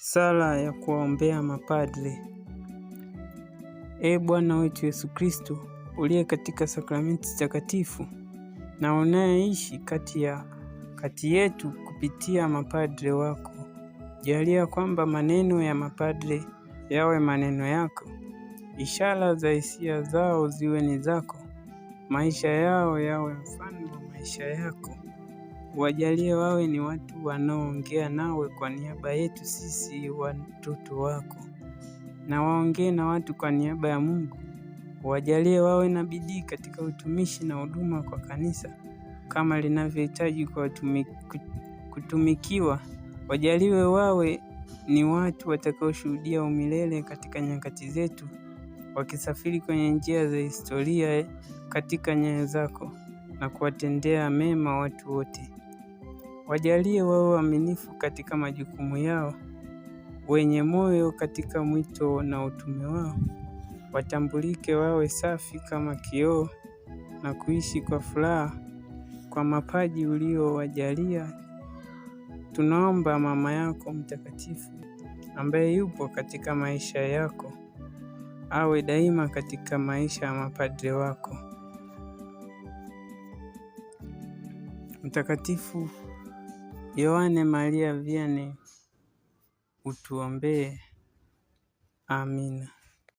Sala ya kuwaombea mapadre. Ee Bwana wetu Yesu Kristo, uliye katika sakramenti takatifu na unayeishi kati yetu kupitia mapadre wako, jalia kwamba maneno ya mapadre yawe maneno yako, ishara za hisia zao ziwe ni zako, maisha yao yawe mfano wa maisha yako. Wajalie wawe ni watu wanaoongea nawe kwa niaba yetu sisi watoto wako, na waongee na watu kwa niaba ya Mungu. Wajalie wawe na bidii katika utumishi na huduma kwa kanisa kama linavyohitaji kutumikiwa. Wajaliwe wawe ni watu watakaoshuhudia umilele katika nyakati zetu, wakisafiri kwenye njia za historia katika nyayo zako na kuwatendea mema watu wote. Wajalie wawe waaminifu katika majukumu yao, wenye moyo katika mwito na utume wao. Watambulike wawe safi kama kioo na kuishi kwa furaha kwa mapaji uliowajalia. Tunaomba mama yako mtakatifu ambaye yupo katika maisha yako awe daima katika maisha ya mapadre wako. Mtakatifu Yohane Maria Vianney, utuombee. Amina.